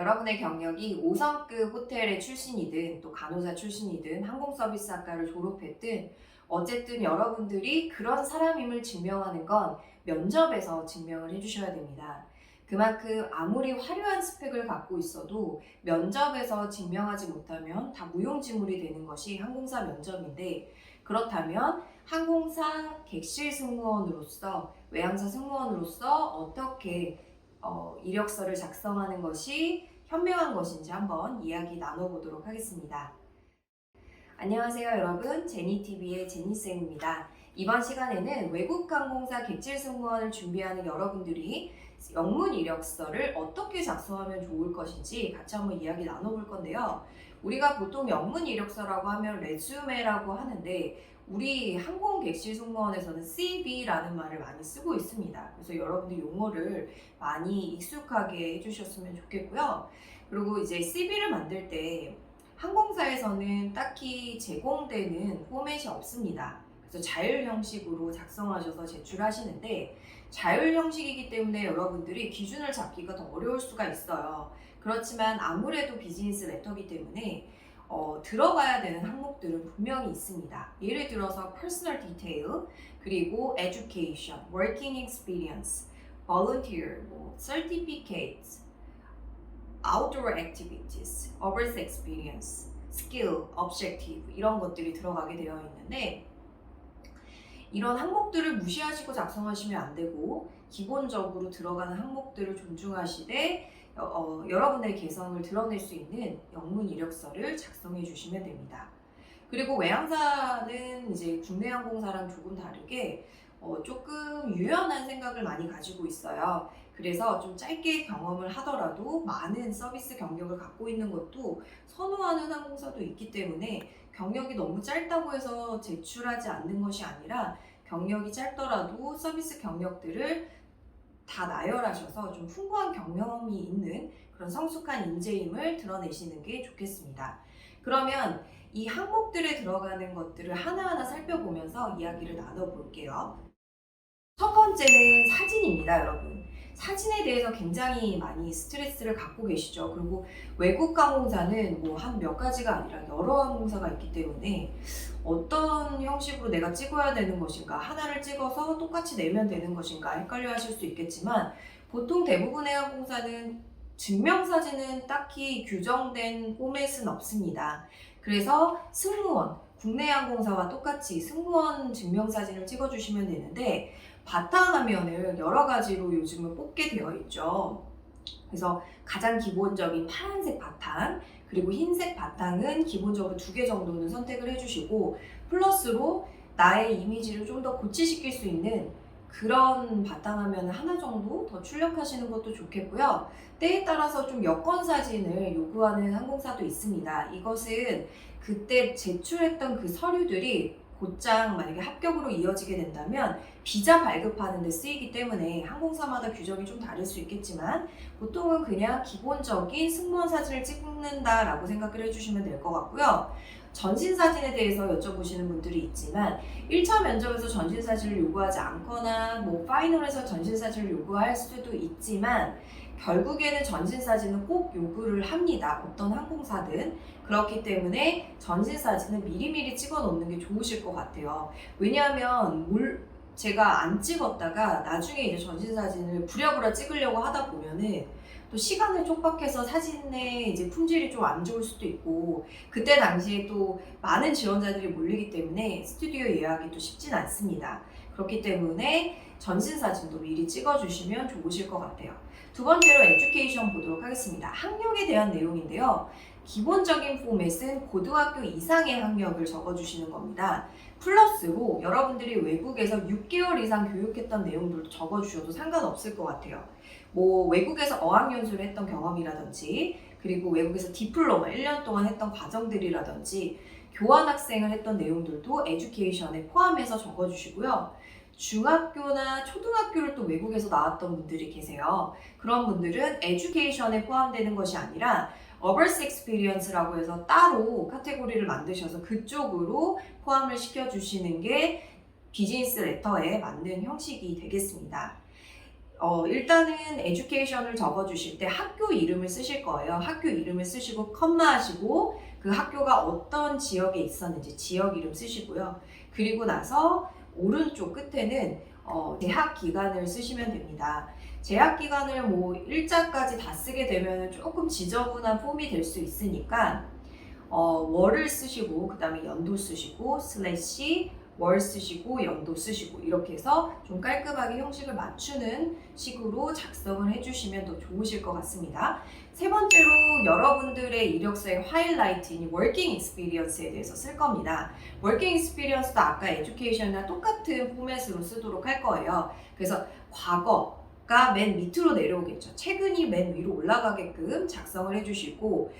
여러분의 경력이 5성급 호텔의 출신이든 또 간호사 출신이든 항공서비스학과를 졸업했든 어쨌든 여러분들이 그런 사람임을 증명하는 건 면접에서 증명을 해주셔야 됩니다. 그만큼 아무리 화려한 스펙을 갖고 있어도 면접에서 증명하지 못하면 다 무용지물이 되는 것이 항공사 면접인데, 그렇다면 항공사 객실 승무원으로서, 외항사 승무원으로서 어떻게 이력서를 작성하는 것이 현명한 것인지 한번 이야기 나눠보도록 하겠습니다. 안녕하세요 여러분, 제니TV의 제니쌤입니다. 이번 시간에는 외국항공사 객실 승무원을 준비하는 여러분들이 영문 이력서를 어떻게 작성하면 좋을 것인지 같이 한번 이야기 나눠볼 건데요. 우리가 보통 영문 이력서라고 하면 레주메라고 하는데, 우리 항공객실 승무원에서는 CV라는 말을 많이 쓰고 있습니다. 그래서 여러분들 용어를 많이 익숙하게 해주셨으면 좋겠고요. 그리고 이제 CV를 만들 때 항공사에서는 딱히 제공되는 포맷이 없습니다. 그래서 자율 형식으로 작성하셔서 제출하시는데, 자율 형식이기 때문에 여러분들이 기준을 잡기가 더 어려울 수가 있어요. 그렇지만 아무래도 비즈니스 레터이기 때문에 들어가야 되는 항목들은 분명히 있습니다. 예를 들어서 personal detail, 그리고 education, working experience, volunteer, certificates, outdoor activities, overseas experience, skill, objective 이런 것들이 들어가게 되어 있는데, 이런 항목들을 무시하시고 작성하시면 안 되고, 기본적으로 들어가는 항목들을 존중하시되 여러분의 개성을 드러낼 수 있는 영문 이력서를 작성해 주시면 됩니다. 그리고 외항사는 이제 국내 항공사랑 조금 다르게 조금 유연한 생각을 많이 가지고 있어요. 그래서 좀 짧게 경험을 하더라도 많은 서비스 경력을 갖고 있는 것도 선호하는 항공사도 있기 때문에, 경력이 너무 짧다고 해서 제출하지 않는 것이 아니라 경력이 짧더라도 서비스 경력들을 다 나열하셔서 좀 풍부한 경험이 있는 그런 성숙한 인재임을 드러내시는 게 좋겠습니다. 그러면 이 항목들에 들어가는 것들을 하나하나 살펴보면서 이야기를 나눠볼게요. 첫 번째는 사진입니다, 여러분. 사진에 대해서 굉장히 많이 스트레스를 갖고 계시죠. 그리고 외국 항공사는 뭐 한 몇 가지가 아니라 여러 항공사가 있기 때문에 어떤 형식으로 내가 찍어야 되는 것인가, 하나를 찍어서 똑같이 내면 되는 것인가 헷갈려 하실 수 있겠지만, 보통 대부분의 항공사는 증명사진은 딱히 규정된 포맷은 없습니다. 그래서 승무원, 국내 항공사와 똑같이 승무원 증명사진을 찍어주시면 되는데, 바탕화면을 여러 가지로 요즘은 뽑게 되어 있죠. 그래서 가장 기본적인 파란색 바탕, 그리고 흰색 바탕은 기본적으로 2개 정도는 선택을 해주시고, 플러스로 나의 이미지를 좀 더 고치시킬 수 있는 그런 바탕화면을 하나 정도 더 출력하시는 것도 좋겠고요. 때에 따라서 좀 여권 사진을 요구하는 항공사도 있습니다. 이것은 그때 제출했던 그 서류들이 곧장 만약에 합격으로 이어지게 된다면 비자 발급하는 데 쓰이기 때문에 항공사마다 규정이 좀 다를 수 있겠지만, 보통은 그냥 기본적인 승무원 사진을 찍는다라고 생각을 해주시면 될 것 같고요. 전신 사진에 대해서 여쭤보시는 분들이 있지만, 1차 면접에서 전신 사진을 요구하지 않거나 뭐 파이널에서 전신 사진을 요구할 수도 있지만, 결국에는 전신 사진은 꼭 요구를 합니다. 어떤 항공사든. 그렇기 때문에 전신 사진은 미리미리 찍어 놓는 게 좋으실 것 같아요. 왜냐하면 제가 안 찍었다가 나중에 이제 전신 사진을 부랴부랴 찍으려고 하다 보면은 또 시간을 촉박해서 사진의 이제 품질이 좀 안 좋을 수도 있고, 그때 당시에 또 많은 지원자들이 몰리기 때문에 스튜디오 예약이 또 쉽진 않습니다. 그렇기 때문에 전신 사진도 미리 찍어주시면 좋으실 것 같아요. 두 번째로 에듀케이션 보도록 하겠습니다. 학력에 대한 내용인데요. 기본적인 포맷은 고등학교 이상의 학력을 적어주시는 겁니다. 플러스로 여러분들이 외국에서 6개월 이상 교육했던 내용들도 적어주셔도 상관없을 것 같아요. 뭐 외국에서 어학연수를 했던 경험이라든지, 그리고 외국에서 디플로마 1년 동안 했던 과정들이라든지, 교환학생을 했던 내용들도 에듀케이션에 포함해서 적어주시고요. 중학교나 초등학교를 또 외국에서 나왔던 분들이 계세요. 그런 분들은 에듀케이션에 포함되는 것이 아니라 어버스 익스피리언스라고 해서 따로 카테고리를 만드셔서 그쪽으로 포함을 시켜주시는 게 비즈니스 레터에 맞는 형식이 되겠습니다. 일단은 education을 적어주실 때 학교 이름을 쓰실 거예요. 학교 이름을 쓰시고 컴마 하시고 그 학교가 어떤 지역에 있었는지 지역 이름 쓰시고요. 그리고 나서 오른쪽 끝에는 재학 기간을 쓰시면 됩니다. 재학 기간을 뭐 일자까지 다 쓰게 되면 조금 지저분한 폼이 될 수 있으니까 월을 쓰시고 그 다음에 연도 쓰시고 슬래시 월 쓰시고 연도 쓰시고 이렇게 해서 좀 깔끔하게 형식을 맞추는 식으로 작성을 해주시면 더 좋으실 것 같습니다. 세 번째로 여러분들의 이력서의 하이라이트인 워킹 익스피리언스에 대해서 쓸 겁니다. 워킹 익스피리언스도 아까 에듀케이션이랑 똑같은 포맷으로 쓰도록 할 거예요. 그래서 과거가 맨 밑으로 내려오겠죠. 최근이 맨 위로 올라가게끔 작성을 해주시고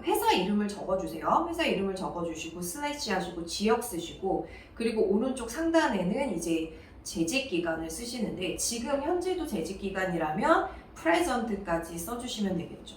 회사 이름을 적어주세요. 회사 이름을 적어주시고 슬래시 하시고 지역 쓰시고 그리고 오른쪽 상단에는 이제 재직 기간을 쓰시는데 지금 현재도 재직 기간이라면 present까지 써주시면 되겠죠.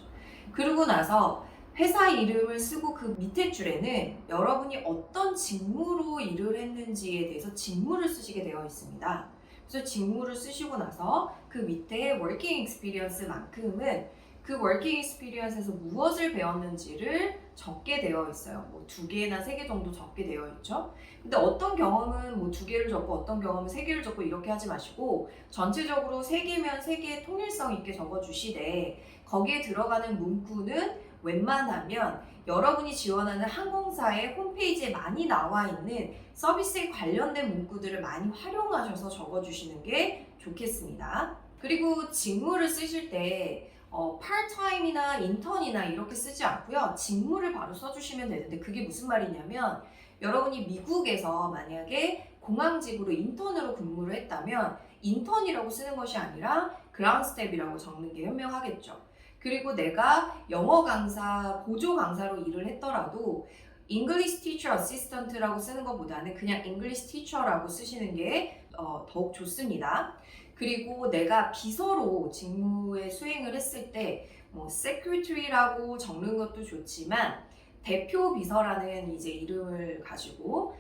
그리고 나서 회사 이름을 쓰고 그 밑에 줄에는 여러분이 어떤 직무로 일을 했는지에 대해서 직무를 쓰시게 되어 있습니다. 그래서 직무를 쓰시고 나서 그 밑에 working experience만큼은 그 워킹 익스피리언스에서 무엇을 배웠는지를 적게 되어 있어요. 뭐 2개나 3개 정도 적게 되어 있죠. 근데 어떤 경험은 뭐 2개를 적고 어떤 경험은 3개를 적고 이렇게 하지 마시고 전체적으로 3개면 3개 통일성 있게 적어주시되 거기에 들어가는 문구는 웬만하면 여러분이 지원하는 항공사의 홈페이지에 많이 나와 있는 서비스에 관련된 문구들을 많이 활용하셔서 적어주시는 게 좋겠습니다. 그리고 직무를 쓰실 때 파트타임이나 인턴이나 이렇게 쓰지 않고요. 직무를 바로 써주시면 되는데 그게 무슨 말이냐면 여러분이 미국에서 만약에 공항직으로 인턴으로 근무를 했다면 인턴이라고 쓰는 것이 아니라 그라운드 스텝이라고 적는 게 현명하겠죠. 그리고 내가 영어 강사, 보조 강사로 일을 했더라도 English Teacher Assistant라고 쓰는 것보다는 그냥 English Teacher라고 쓰시는 게 더욱 좋습니다. 그리고 내가 비서로 직무에 수행을 했을 때 뭐 secretary라고 적는 것도 좋지만 대표 비서라는 이제 이름을 가지고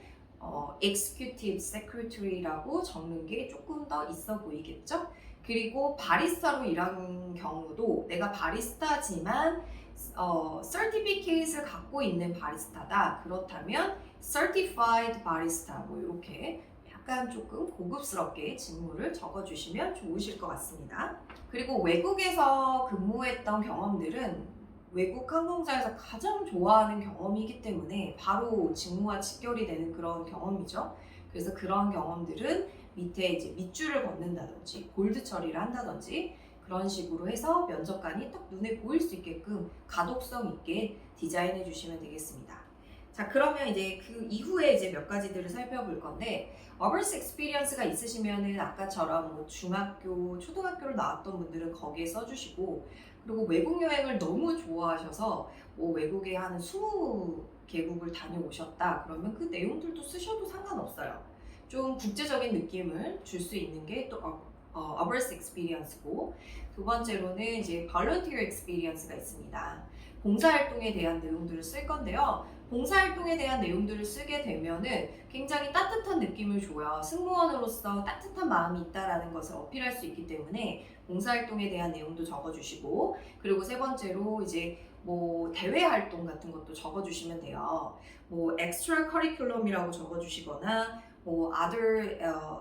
executive secretary라고 적는 게 조금 더 있어 보이겠죠? 그리고 바리스타로 일한 경우도 내가 바리스타지만 certificate을 갖고 있는 바리스타다. 그렇다면 certified barista 뭐 이렇게 약간 조금 고급스럽게 직무를 적어주시면 좋으실 것 같습니다. 그리고 외국에서 근무했던 경험들은 외국 항공사에서 가장 좋아하는 경험이기 때문에 바로 직무와 직결이 되는 그런 경험이죠. 그래서 그런 경험들은 밑에 이제 밑줄을 걷는다든지 볼드 처리를 한다든지 그런 식으로 해서 면접관이 딱 눈에 보일 수 있게끔 가독성 있게 디자인해 주시면 되겠습니다. 자, 그러면 이제 그 이후에 이제 몇 가지들을 살펴볼 건데 어버스 익스피리언스가 있으시면은 아까처럼 뭐 중학교, 초등학교를 나왔던 분들은 거기에 써주시고 그리고 외국 여행을 너무 좋아하셔서 뭐 외국에 한 20개국을 다녀오셨다 그러면 그 내용들도 쓰셔도 상관없어요. 좀 국제적인 느낌을 줄 수 있는 게 또 어버스 익스피리언스고 두 번째로는 이제 volunteer experience가 있습니다. 봉사활동에 대한 내용들을 쓸 건데요. 봉사활동에 대한 내용들을 쓰게 되면은 굉장히 따뜻한 느낌을 줘요. 승무원으로서 따뜻한 마음이 있다라는 것을 어필할 수 있기 때문에 봉사활동에 대한 내용도 적어주시고 그리고 세 번째로 이제 뭐 대외 활동 같은 것도 적어주시면 돼요. 뭐 extra curriculum이라고 적어주시거나 뭐 other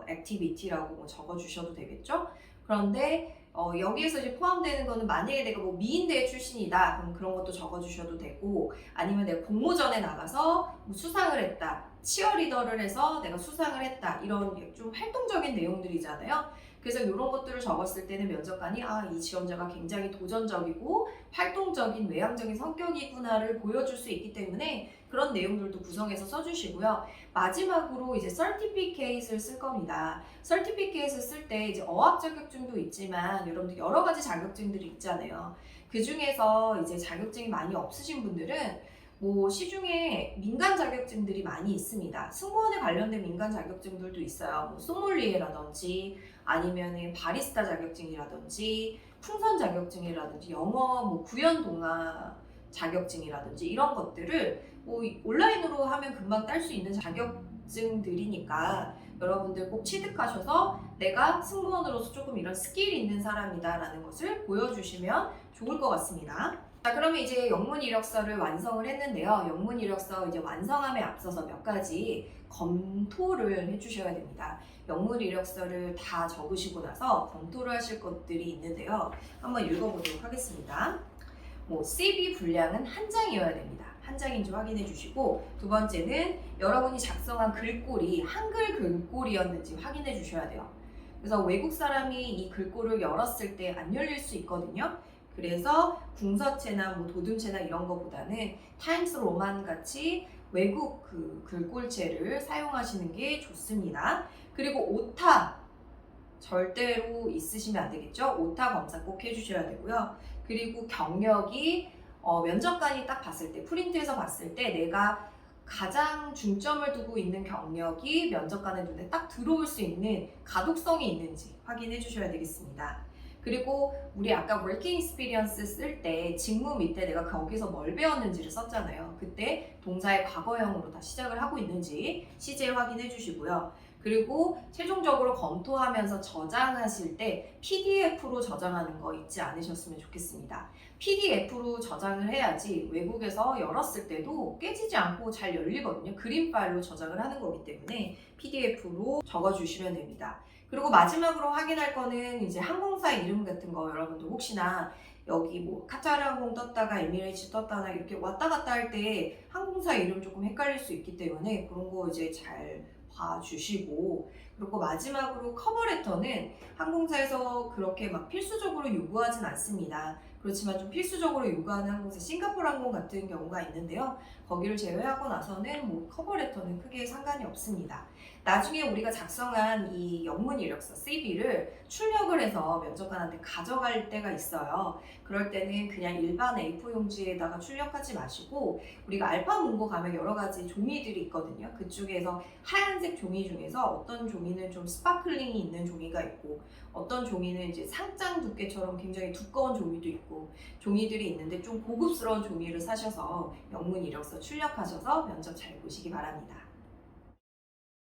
activity라고 뭐 적어주셔도 되겠죠. 그런데 여기에서 이제 포함되는 거는 만약에 내가 뭐 미인대회 출신이다 그럼 그런 것도 적어주셔도 되고 아니면 내가 공모전에 나가서 뭐 수상을 했다 치어리더를 해서 내가 수상을 했다 이런 좀 활동적인 내용들이잖아요. 그래서 이런 것들을 적었을 때는 면접관이 이 지원자가 굉장히 도전적이고 활동적인 외향적인 성격이구나를 보여줄 수 있기 때문에 그런 내용들도 구성해서 써주시고요. 마지막으로 이제 certificate을 쓸 겁니다. certificate을 쓸 때 이제 어학 자격증도 있지만 여러분들 여러 가지 자격증들이 있잖아요. 그 중에서 이제 자격증이 많이 없으신 분들은 뭐 시중에 민간 자격증들이 많이 있습니다. 승무원에 관련된 민간 자격증들도 있어요. 뭐 소믈리에라든지 아니면은 바리스타 자격증이라든지 풍선 자격증이라든지 영어 뭐 구연 동화 자격증이라든지 이런 것들을 뭐 온라인으로 하면 금방 딸 수 있는 자격증들이니까 여러분들 꼭 취득하셔서 내가 승무원으로서 조금 이런 스킬이 있는 사람이다라는 것을 보여주시면 좋을 것 같습니다. 자, 그러면 이제 영문 이력서를 완성을 했는데요. 영문 이력서 이제 완성함에 앞서서 몇 가지 검토를 해주셔야 됩니다. 영문 이력서를 다 적으시고 나서 검토를 하실 것들이 있는데요. 한번 읽어보도록 하겠습니다. CV 분량은 한 장이어야 됩니다. 한 장인지 확인해 주시고, 두 번째는 여러분이 작성한 글꼴이 한글 글꼴이었는지 확인해 주셔야 돼요. 그래서 외국 사람이 이 글꼴을 열었을 때 안 열릴 수 있거든요. 그래서 궁서체나 도둠체나 이런 거보다는 타임스 로만 같이 외국 그 글꼴체를 사용하시는 게 좋습니다. 그리고 오타 절대로 있으시면 안 되겠죠. 오타 검사 꼭 해주셔야 되고요. 그리고 경력이 면접관이 딱 봤을 때, 프린트에서 봤을 때 내가 가장 중점을 두고 있는 경력이 면접관의 눈에 딱 들어올 수 있는 가독성이 있는지 확인해 주셔야 되겠습니다. 그리고 우리 아까 working experience 쓸 때 직무 밑에 내가 거기서 뭘 배웠는지를 썼잖아요. 그때 동사의 과거형으로 다 시작을 하고 있는지 시제 확인해 주시고요. 그리고 최종적으로 검토하면서 저장하실 때 PDF로 저장하는 거 잊지 않으셨으면 좋겠습니다. PDF로 저장을 해야지 외국에서 열었을 때도 깨지지 않고 잘 열리거든요. 그림 파일로 저장을 하는 거기 때문에 PDF로 적어주시면 됩니다. 그리고 마지막으로 확인할 거는 이제 항공사 이름 같은 거, 여러분들 혹시나 여기 카타르 항공 떴다가 에미레이츠 떴다나 이렇게 왔다 갔다 할 때 항공사 이름 조금 헷갈릴 수 있기 때문에 그런 거 이제 잘 봐주시고, 그리고 마지막으로 커버레터는 항공사에서 그렇게 막 필수적으로 요구하진 않습니다. 그렇지만 좀 필수적으로 요구하는 항공사, 싱가포르 항공 같은 경우가 있는데요. 거기를 제외하고 나서는 커버레터는 크게 상관이 없습니다. 나중에 우리가 작성한 이 영문 이력서 CV를 출력을 해서 면접관한테 가져갈 때가 있어요. 그럴 때는 그냥 일반 A4 용지에다가 출력하지 마시고, 우리가 알파문고 가면 여러 가지 종이들이 있거든요. 그쪽에서 하얀색 종이 중에서 어떤 종이는 좀 스파클링이 있는 종이가 있고, 어떤 종이는 이제 상장 두께처럼 굉장히 두꺼운 종이도 있고, 종이들이 있는데 좀 고급스러운 종이를 사셔서 영문 이력서 출력하셔서 면접 잘 보시기 바랍니다.